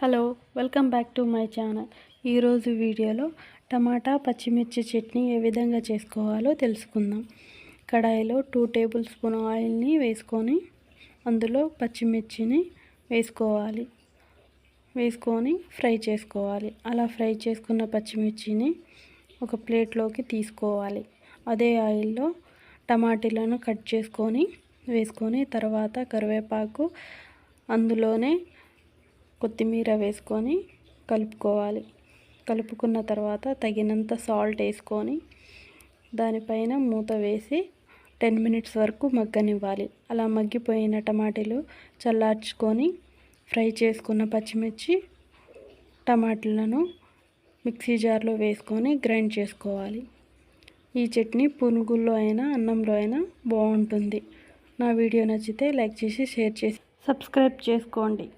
Hello welcome back to my channel. ఈరోజు వీడియోలో టమాటా పచ్చిమిర్చి చట్నీ ఏ విధంగా చేసుకోవాలో తెలుసుకుందాం. కడాయిలో 2 టేబుల్ స్పూన్ ఆయిల్ని వేసుకొని అందులో పచ్చిమిర్చిని వేసుకొని ఫ్రై చేసుకోవాలి. అలా ఫ్రై చేసుకున్న పచ్చిమిర్చిని ఒక ప్లేట్లోకి తీసుకోవాలి. అదే ఆయిల్లో టమాటీలను కట్ చేసుకొని వేసుకొని తర్వాత కరివేపాకు అందులోనే కొత్తిమీర వేసుకొని కలుపుకోవాలి. కలుపుకున్న తర్వాత తగినంత సాల్ట్ వేసుకొని దానిపైన మూత వేసి 10 మినిట్స్ వరకు మగ్గనివ్వాలి. అలా మగ్గిపోయిన టమాటీలు చల్లార్చుకొని ఫ్రై చేసుకున్న పచ్చిమిర్చి టమాటాలను మిక్సీ జార్లో వేసుకొని గ్రైండ్ చేసుకోవాలి. ఈ చట్నీ పునుగుల్లో అయినా అన్నంలో అయినా బాగుంటుంది. నా వీడియో నచ్చితే లైక్ చేసి షేర్ చేసి సబ్స్క్రైబ్ చేసుకోండి.